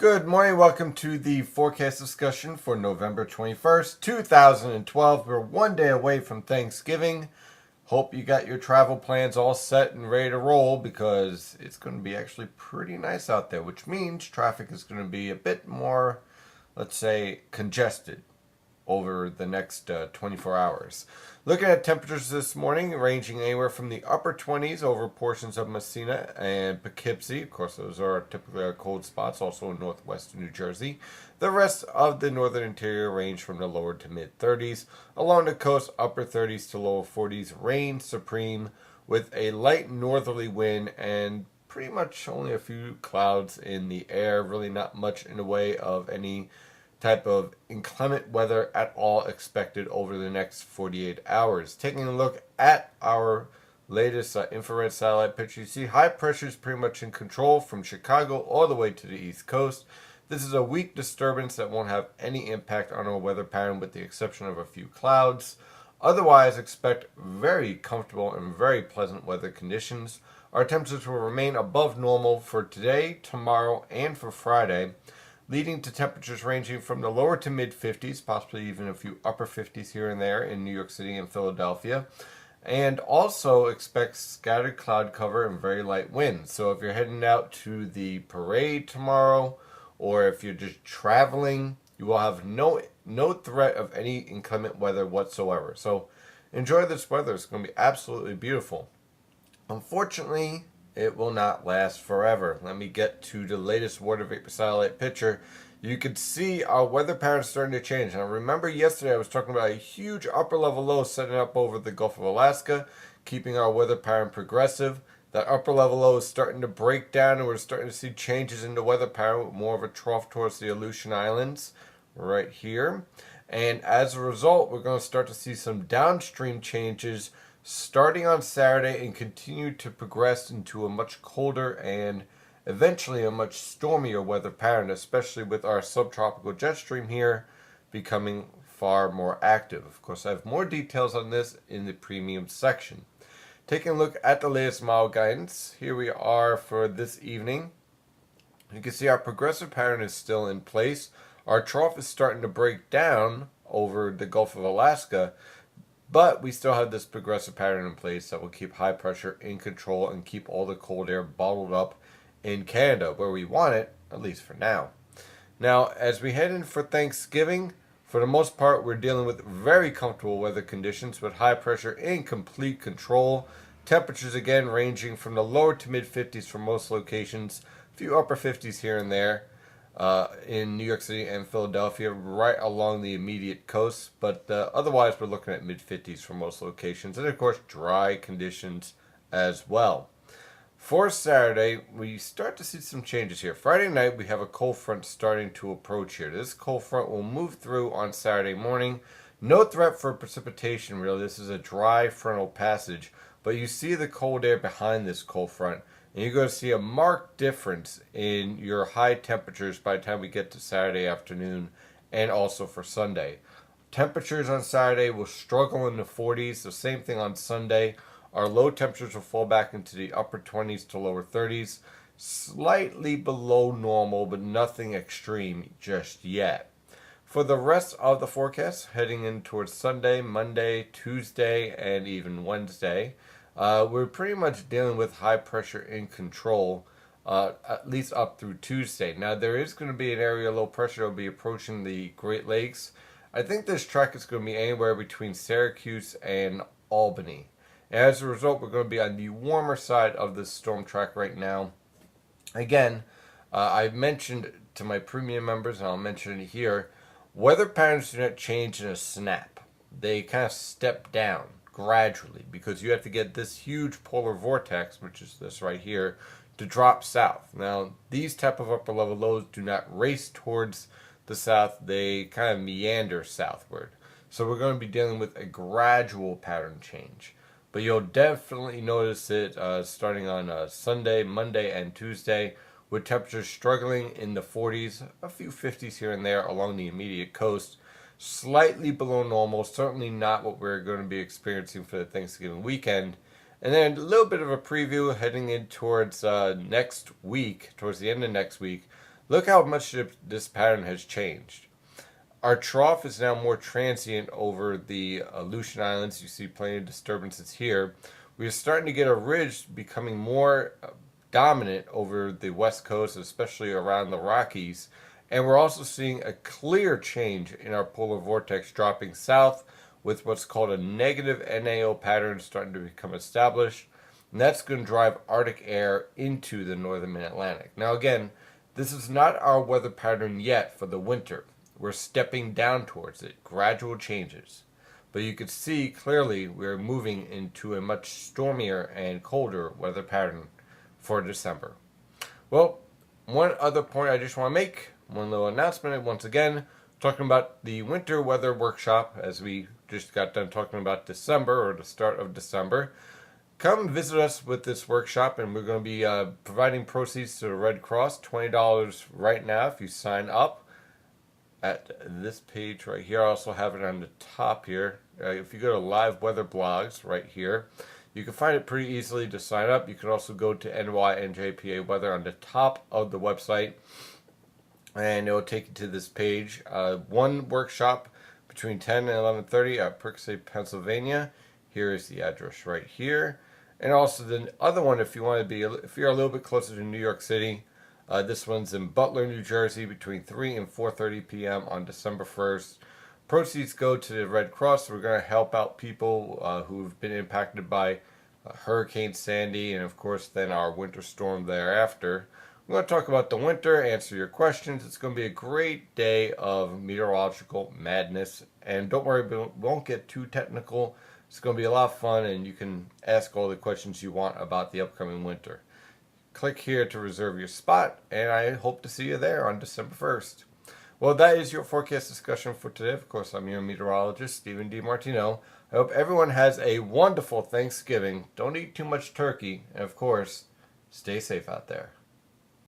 Good morning. Welcome to the forecast discussion for November 21st, 2012. We're one day away from Thanksgiving. Hope you got your travel plans all set and ready to roll because it's going to be actually pretty nice out there, which means traffic is going to be a bit more, let's say, congested over the next 24 hours. Looking at temperatures this morning, ranging anywhere from the upper 20s over portions of Messina and Poughkeepsie. Of course, those are typically our cold spots, also in northwestern New Jersey. The rest of the northern interior range from the lower to mid 30s. Along the coast, upper 30s to lower 40s. Rain supreme with a light northerly wind and pretty much only a few clouds in the air. Really not much in the way of any type of inclement weather at all expected over the next 48 hours. Taking a look at our latest infrared satellite picture, you see high pressure is pretty much in control from Chicago all the way to the East Coast. This is a weak disturbance that won't have any impact on our weather pattern with the exception of a few clouds. Otherwise, expect very comfortable and very pleasant weather conditions. Our temperatures will remain above normal for today, tomorrow, and for Friday, leading to temperatures ranging from the lower to mid 50s, possibly even a few upper 50s here and there in New York City and Philadelphia. And also expect scattered cloud cover and very light winds. So if you're heading out to the parade tomorrow, or if you're just traveling, you will have no threat of any inclement weather whatsoever. So enjoy this weather. It's going to be absolutely beautiful. Unfortunately, it will not last forever. Let me get to the latest water vapor satellite picture. You can see our weather pattern starting to change. Now remember yesterday I was talking about a huge upper level low setting up over the Gulf of Alaska, keeping our weather pattern progressive. That upper level low is starting to break down and we're starting to see changes in the weather pattern with more of a trough towards the Aleutian Islands right here. And as a result, we're going to start to see some downstream changes starting on Saturday and continue to progress into a much colder and eventually a much stormier weather pattern, especially with our subtropical jet stream here becoming far more active. Of course, I have more details on this in the premium section. Taking a look at the latest model guidance, here we are for this evening. You can see our progressive pattern is still in place. Our trough is starting to break down over the Gulf of Alaska, but we still have this progressive pattern in place that will keep high pressure in control and keep all the cold air bottled up in Canada, where we want it, at least for now. Now, as we head in for Thanksgiving, for the most part, we're dealing with very comfortable weather conditions with high pressure in complete control. Temperatures again ranging from the lower to mid 50s for most locations, a few upper 50s here and there. In New York City and Philadelphia, right along the immediate coast. But otherwise, we're looking at mid 50s for most locations. And of course, dry conditions as well. For Saturday, we start to see some changes here. Friday night, we have a cold front starting to approach here. This cold front will move through on Saturday morning. No threat for precipitation, really. This is a dry frontal passage. But you see the cold air behind this cold front. And you're going to see a marked difference in your high temperatures by the time we get to Saturday afternoon and also for Sunday. Temperatures on Saturday will struggle in the 40s. The same thing on Sunday. Our low temperatures will fall back into the upper 20s to lower 30s. Slightly below normal, but nothing extreme just yet. For the rest of the forecast, heading in towards Sunday, Monday, Tuesday, and even Wednesday, we're pretty much dealing with high pressure in control, at least up through Tuesday. Now, there is going to be an area of low pressure that will be approaching the Great Lakes. I think this track is going to be anywhere between Syracuse and Albany. As a result, we're going to be on the warmer side of this storm track right now. Again, I've mentioned to my premium members, and I'll mention it here, weather patterns do not change in a snap. They kind of step down gradually because you have to get this huge polar vortex, which is this right here, to drop south. Now, these type of upper level lows do not race towards the south. They kind of meander southward. So we're going to be dealing with a gradual pattern change. But you'll definitely notice it starting on Sunday, Monday, and Tuesday, with temperatures struggling in the 40s, a few 50s here and there along the immediate coast. Slightly below normal, certainly not what we're going to be experiencing for the Thanksgiving weekend. And then a little bit of a preview heading in towards next week, towards the end of next week. Look how much this pattern has changed. Our trough is now more transient over the Aleutian Islands. You see plenty of disturbances here. We're starting to get a ridge becoming more dominant over the west coast, especially around the Rockies. And we're also seeing a clear change in our polar vortex dropping south with what's called a negative NAO pattern starting to become established. And that's going to drive Arctic air into the northern mid-Atlantic. Now again, this is not our weather pattern yet for the winter. We're stepping down towards it, gradual changes. But you can see clearly we're moving into a much stormier and colder weather pattern for December. Well, one other point I just want to make, one little announcement once again, talking about the winter weather workshop as we just got done talking about December or the start of December. Come visit us with this workshop, and we're going to be providing proceeds to the Red Cross, $20 right now if you sign up at this page right here. I also have it on the top here. If you go to Live Weather Blogs right here, you can find it pretty easily to sign up. You can also go to NYNJPA Weather on the top of the website, and it will take you to this page. One workshop between 10 and 11:30 at Perksay, Pennsylvania. Here is the address right here. And also the other one, if you want to be, if you're a little bit closer to New York City, this one's in Butler, New Jersey, between 3 and 4:30 p.m. on December 1st. Proceeds go to the Red Cross. We're going to help out people who've been impacted by Hurricane Sandy and, of course, then our winter storm thereafter. We're going to talk about the winter, answer your questions. It's going to be a great day of meteorological madness. And don't worry, we won't get too technical. It's going to be a lot of fun, and you can ask all the questions you want about the upcoming winter. Click here to reserve your spot, and I hope to see you there on December 1st. Well, that is your forecast discussion for today. Of course, I'm your meteorologist, Stephen DiMartino. I hope everyone has a wonderful Thanksgiving. Don't eat too much turkey, and of course, stay safe out there.